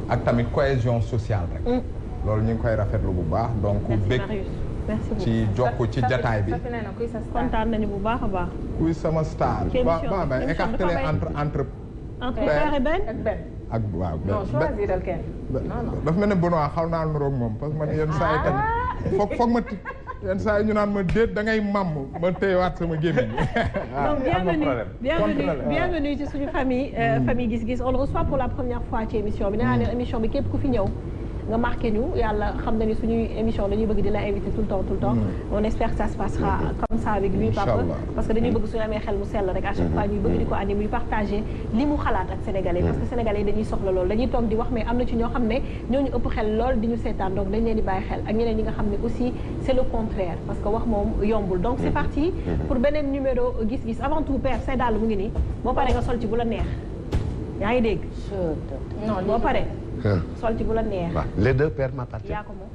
ak tamit cohésion sociale rek. loolu ñu ngi koy rafetlu bu baax donc. bëgg ci jokk ci jataay bi. kontaan nañu bu baax a baax. kuy sama star. ba ba écarté entre. père ak Ben. ak waaw non choisir kenn. daf mel ne Benoît xaw naa lu roog moom parce que man yenn saa yi tamit foog ma yenn saa yi ñu naan ma déet da ngay màmm ma téyewaat sama gémmiñ. donc bienvenue ci suñu famille. famille gis-gis on le reçoit pour la première fois ci émission bi. nee naa leen émission bi képp ku fi ñëw. nga marqué ñu yàlla xam na ni suñuy émission dañuy bëgg di la inviter tout le temps. on espère que ça se passera comme ça avec lui papa parce que dañuy bëgg suñu amee xel mu sell rek à chaque fois ñuy bëgg di ko andi muy partager li mu xalaat ak sénégalais parce que sénégalais yi dañuy soxla lool dañuy toog di wax mais am na ci ñoo xam ne ñooñu ëpp xel lool di ñu seetaan donc dañ leen di bàyyi xel ak ñeneen ñi nga xam ne aussi c'est le contraire parce que wax moom yombul donc c'est parti pour beneen numéro gis-gis avant tout père say daal mu ngi nii boo paree nga sol ci bu la neex yaa ngi dégg non boo paree sol ci bu la neex. waaw les deux paires m'appartiennent. yaa ko moom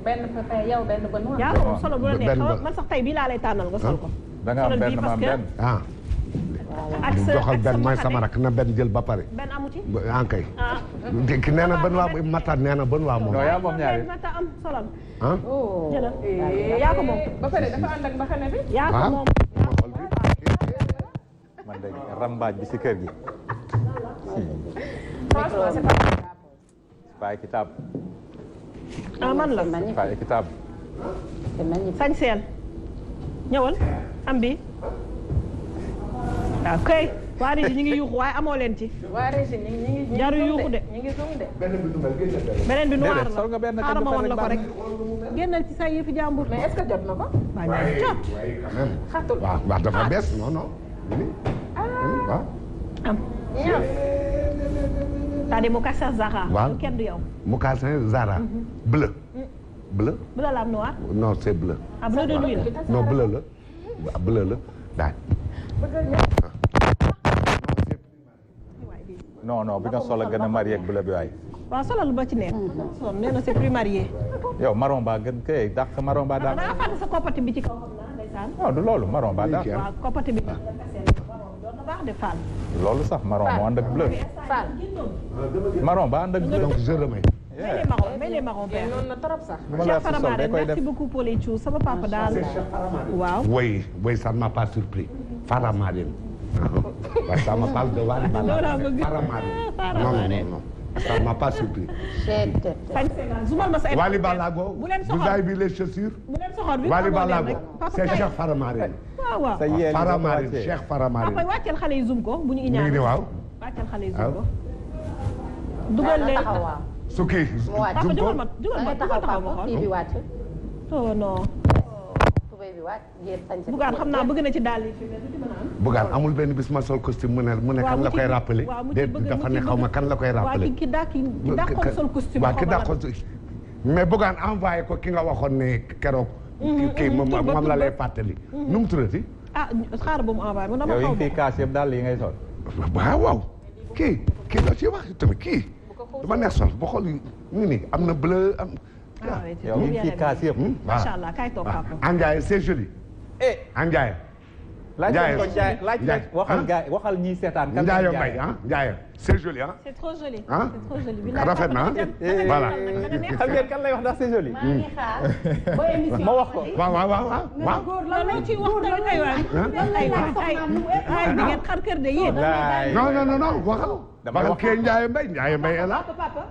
benn pépé yow benn ba noir. yaa ko moom solo bu la neex man sax tey bii laa lay tànnal nga sol ko. da nga am benn ma am benn. ah. ak sa joxal benn mooy sama rak na benn jël ba pare. benn amu ci. ankay. ki nee na benn waa Mata nee na benn waa moom. non yaa moom ñaari. Mata am solal. ah. jëlal yaa ko moom. ba pare dafa ànd ak mbaxane bi. yaa ko moom. man de rambaaj bi si kër gi. franchement c'est pas Pas équitable. ah man la. Pas équitable. sañ seel ñëwal am bi waaw kay waa Régie ñu ngi yuuxu waaye amoo leen ci. waa Régie ñu ngi jaru yuuxu de. ñu ngi zoom de. beneen bi noir la sol nga benn xaaral ma woon la ko rek. génnal ci say yëfi jàmbur. mais est-ce que jot na ko. waaw ñoo jot. xatul waaw dafa bees non non. waaw. am. c'est-à-dire mocassin Zara. waaw kenn du yow. mocassin Zara. bleu. bleu. bleu la am noir. non c'est bleu. ah bleu de nuit la. non bleu la. bleu la daal. non bi nga solo gën a marié ak bleu bi waay. waaw solal ba ci nekk. son nee na c'est plus marié. yow marron ba gën kay dàq marron ba dàq. da nga fàtte sa koppati bi ci kaw xam naa ndeysaan. non du loolu marron ba dàq. waaw koppati bi. doon na baax de Fall. loolu sax marron moo ànd ak bleu. Fall. marron ba ànd ak bleu. donc je remets. mais les marrons père. noonu na trop sax. Cheikh Faramaren merci beaucoup pour les choux sama papa daal. waaw. oui ça ne m'a pas surpris. Faramaren. parce que ça me parle de Wally Ballago. Faramaren. non. ça ne m'a pas surpris. Wally Ballago. vous avez vu les chaussures. bu leen soxor bi Wally Ballago c'est Cheikh Faramaren. waaw. Faramaren Cheikh Faramaren. papa wàcceel xale yi zoom ko bu ñu mi ngi nii waaw. wàcceel xale yi zoom ko. dugal leen su kii. papa jugal ma taxaw ma xool. oh non. Bougane xam naa bëgg na ci daal yi fi mais du ci mën a am. Bougane amul benn bis ma sol costume mu ne kan la koy rappelé. dafa ne xaw ma kan la koy rappelé. waaw ki dàqoon sol costume. waaw ki dàqoon mais Bougane envoyé ko ki nga waxoon ne keroog. kii moom la lay fàttali. nu mu tuddati. ah xaaral ba mu envoyé ma dama xaw ma. yow yi fii kaas yëpp daal yi ngay sol. waaw kii doo ci wax tamit kii. dama neex sol boo xool ñu ni am na bleu am. yow yi fii kaas yëpp. macha allah kay toog papa. Andiaye c'est joli. Andiaye. Ndiaye waxal ñiy seetaan. kan Ndiaye Mbaye Ndiaye c'est joli c'est trop joli. c'est trop joli. rafet na voilà. xam ngeen kan lay wax ndax c'est joli. maa ngi xaar ba émission ma wax ko. waaw. loolu ci wax tamit ay di ngeen xar kër de yéen. non waxal. waxal kii Ndiaye Mbaye est là.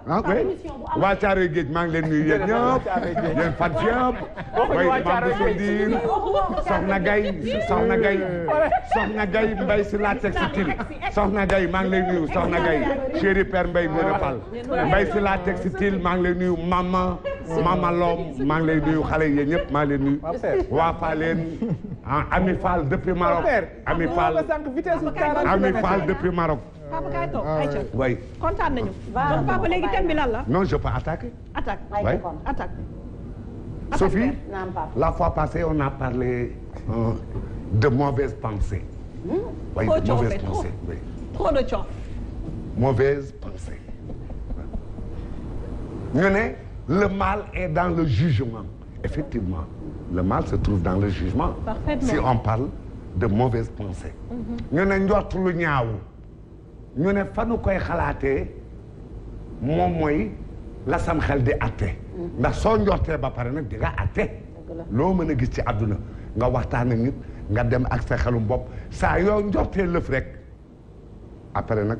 ah oui waa Thiaroye Géej maa ngi leen nuyu yéen ñëpp. yéen fan yëpp. mooy Mame Sondine Soxna Gaye Mbaye si la textile. Soxna Gaye maa ngi lay nuyu Soxna Gaye chéri père Mbaye Ngoné Fall. Mbaye si la textile maa ngi lay nuyu Mama Lom maa ngi lay nuyu xale yéen ñëpp maa ngi lay nuyu. waa Faleen Ami Fall depuis Maroc. Ami Fall depuis Maroc. papa kay toog ayca. oui. kontaan nañu. donc papa léegi thème bi lan la. non je peux attaquer. attaque. oui. attaque. Sophie, la fois passée on a parlé de mauvaises pensées. oui de mauvaises pensées. oui. trop de coof. Mauvaises pensées. ñu ne le mal est dans le jugement. Effectivement, le mal se trouve dans le jugement. Parfaitement. Si on parle de mauvaises pensées. ñu ne njort lu ñaaw. ñu ne fa nu koy xalaatee moom mooy la sam xel di atte ndax soo njortee ba pare nag di nga atte loo mën a gis ci àdduna nga waxtaan ak nit nga dem ak sa xelum bopp saa yoo njortee lëf rek après nag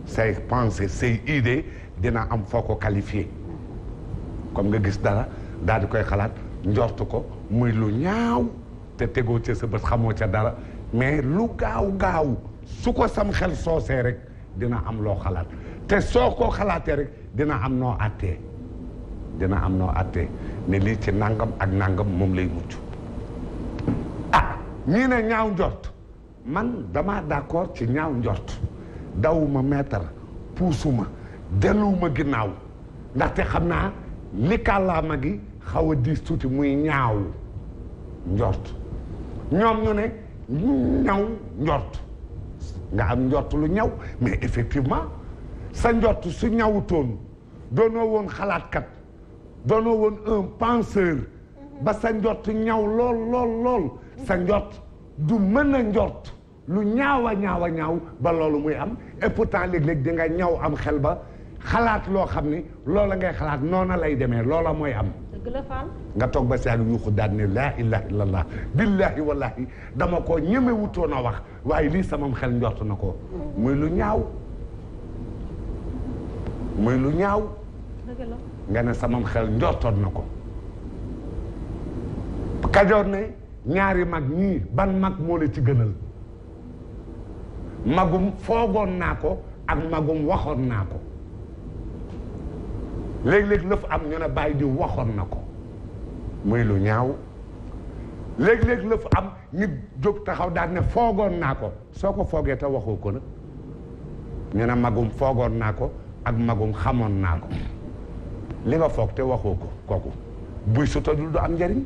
say pensée say idée dina am foo ko qualifié comme nga gis dara daal di koy xalaat njort ko muy lu ñaaw te tegoo ca sa bët xamoo ca dara mais lu gaaw su ko sam xel soosee rek dina am loo xalaat te soo ko xalaatee rek dina am noo attee ne lii ci nangam ak nangam moom lay mucc ñii ne ñaaw njort man dama d'accord ci ñaaw njort dawuma meetar puusuma delluwuma ginnaaw ndaxte xam naa li kàllaama gi xaw a diis tuuti muy ñaaw njort ñoom ñu ne ñaw njort nga am njort lu ñaw mais effectivement sa njort su ñawutoon doonoo woon xalaatkat doonoo woon un penseur ba sa njort ñaw lool sa njort du mën a njort lu ñaaw a ñaaw ba loolu muy am et pourtant léeg-léeg di nga ñaw am xel ba xalaat loo xam ni loola ngay xalaat noona lay demee loola mooy am nga toog ba si ak yuuxu daal ne laa ilaha illallah billahi wallahi dama ko ñeme wutoon a wax waaye lii samam xel njort na ko muy lu ñaaw nga ne samam xel njortoon na ko Kajoor ne ñaari mag ñii ban mag moo la ci gënal magum foogoon naa ko ak magum waxoon naa ko léeg-léeg lëf am ñu ne bàyyi di waxoon na ko muy lu ñaaw léeg-léeg lëf am nit jóg taxaw daal ne foogoon naa ko soo ko foogee te waxoo ko nag ñu ne magum foogoon naa ko ak magum xamoon naa ko li nga foog te waxoo ko kooku buy su tojul du am njariñ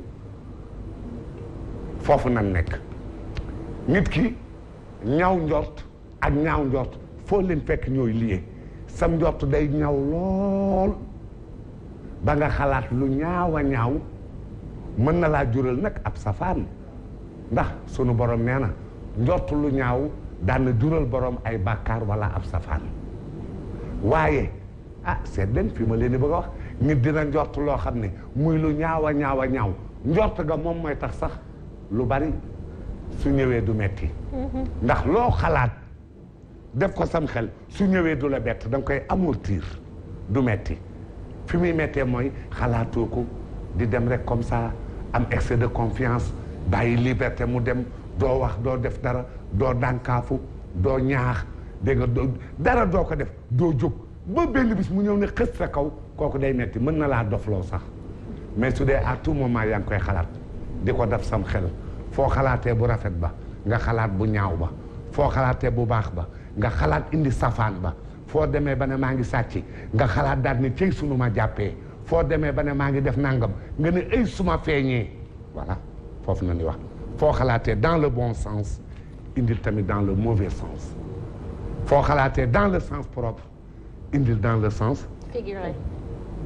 foofu nan nekk nit ki ñaaw njort ak ñaaw njort foo leen fekk ñooy lié sam njort day ñaaw lool ba nga xalaat lu ñaaw a ñaaw mën na laa jural nag ab safaan ndax sunu borom nee na njort lu ñaaw daan na jural borom ay bàkkaar wala ab safaan waaye seet leen fi ma leen di bëgg a wax nit dina njort loo xam ne muy lu ñaaw a ñaaw njort ga moom mooy tax sax lu bari su ñëwee du metti ndax loo xalaat def ko sam xel su ñëwee du la bett da nga koy amortir du metti fi muy mettee mooy xalaatoo ko di dem rek comme ça am excès de confiance bàyyi liberté mu dem doo wax doo def dara doo dànkaafu doo ñaax dégg nga dara doo ko def doo jóg ba benn bis mu ñëw ne xës sa kaw kooku day metti mën na laa dofloo sax mais su dee à tout moment yaa ngi koy xalaat di ko def sam xel foo xalaatee bu rafet ba nga xalaat bu ñaaw ba foo xalaatee bu baax ba nga xalaat indi safaan ba foo demee ba ne maa ngi sàcc nga xalaat daal ni cey sunu ma jàppee foo demee ba ne maa ngi def nangam nga ne ay suma feeñee voilà foofu na ni wax foo xalaatee dans le bon sens indil tamit dans le mauvais sens foo xalaatee dans le sens propre indil dans le sens figuré.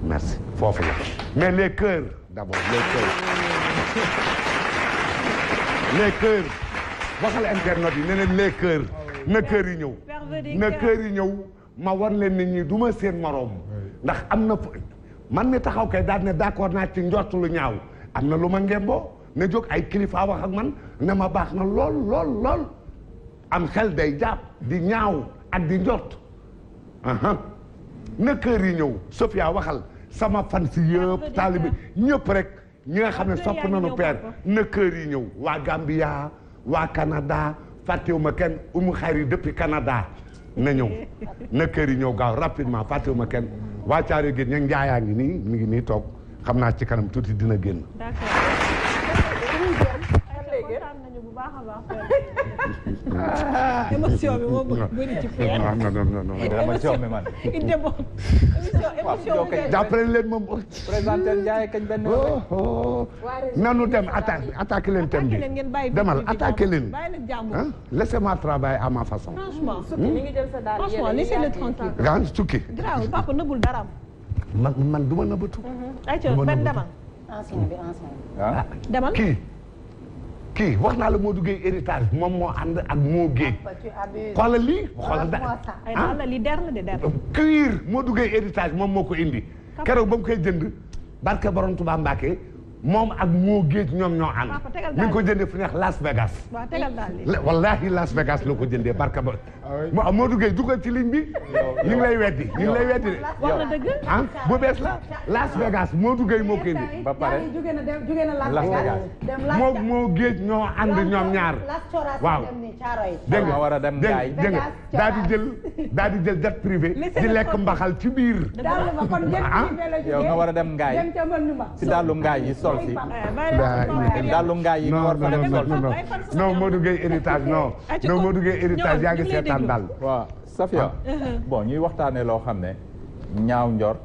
Merci foofu la mais les cœurs d'abord les cœurs waxal internet yi ne leen les cœurs na cœurs yi ñëw na cœurs yi ñëw ma war leen ne ñi du ma seen moroom ndax am na man mi taxaw kay daal ne d'accord naa ci njort lu ñaaw am na lu ma ngemboo na jóg ay kilifa wax ak man ne ma baax na lool am xel day jàpp di ñaaw ak di njort na kër yi ñëw Sophia waxal sama fan si yëpp taalibe ñëpp rek ñi nga xam ne sopp nañu père na kër yi ñëw waa Gambia waa Canada fàttewuma kenn umu xayri depuis Canada na ñëw na kër yi ñëw gaaw rapidement fàttewuma kenn waa Thiaroye Géej ña njaayaa ngi nii mi ngi nii toog xam naa ci kanam tuuti dina génn. émotion bi moo bëri ci Pierre. non émotion bi man. émotion bi jàppale leen moom. présenté Ndiaye kañ benn. nanu dem attaqué leen thème bi demal attaqué leen. laissez-moi travailler à ma façon. franchement franchement laissez-le tranquille. gan sukki. grave papa nëbbul dara. man du ma nëbbatu. ayca benn demal. ancien bi. ah demal kii. kii wax naa la Modou Gueye héritage moom moo ànd ak moo géej xoolal lii xoolal ay daal la li der la de der. cuir Modou Gueye héritage moom moo ko indi keroog ba mu koy jënd barke Borom Touba Mbacké moom ak moo géej ñoom ñoo ànd mi ngi ko jëndee fu neex Las Vegas waaw tegal daal li wallahi Las Vegas la ko jëndee barke ba Modou Gueye dugal ci ligne bi ñu ngi lay weddi ñu ngi lay weddi de wax na dëgg ah bu bees la Las Vegas Modou Gueye moo ko indi ba pare jóge na Las Vegas moo géej ñoo ànd ñoom ñaar waaw dégg nga war a dem Ngaye dégg nga daal di jël jet privé di lekk mbaxal ci biir yow nga war a dem Ngaye si dàllu Ngaye yi sol si dàllu Ngaye yi nga war fa dem sol si non Modou Gueye héritage non Modou Gueye héritage yaa ngi seetaan daal waaw Safia bon ñuy waxtaanee loo xam ne ñaaw njort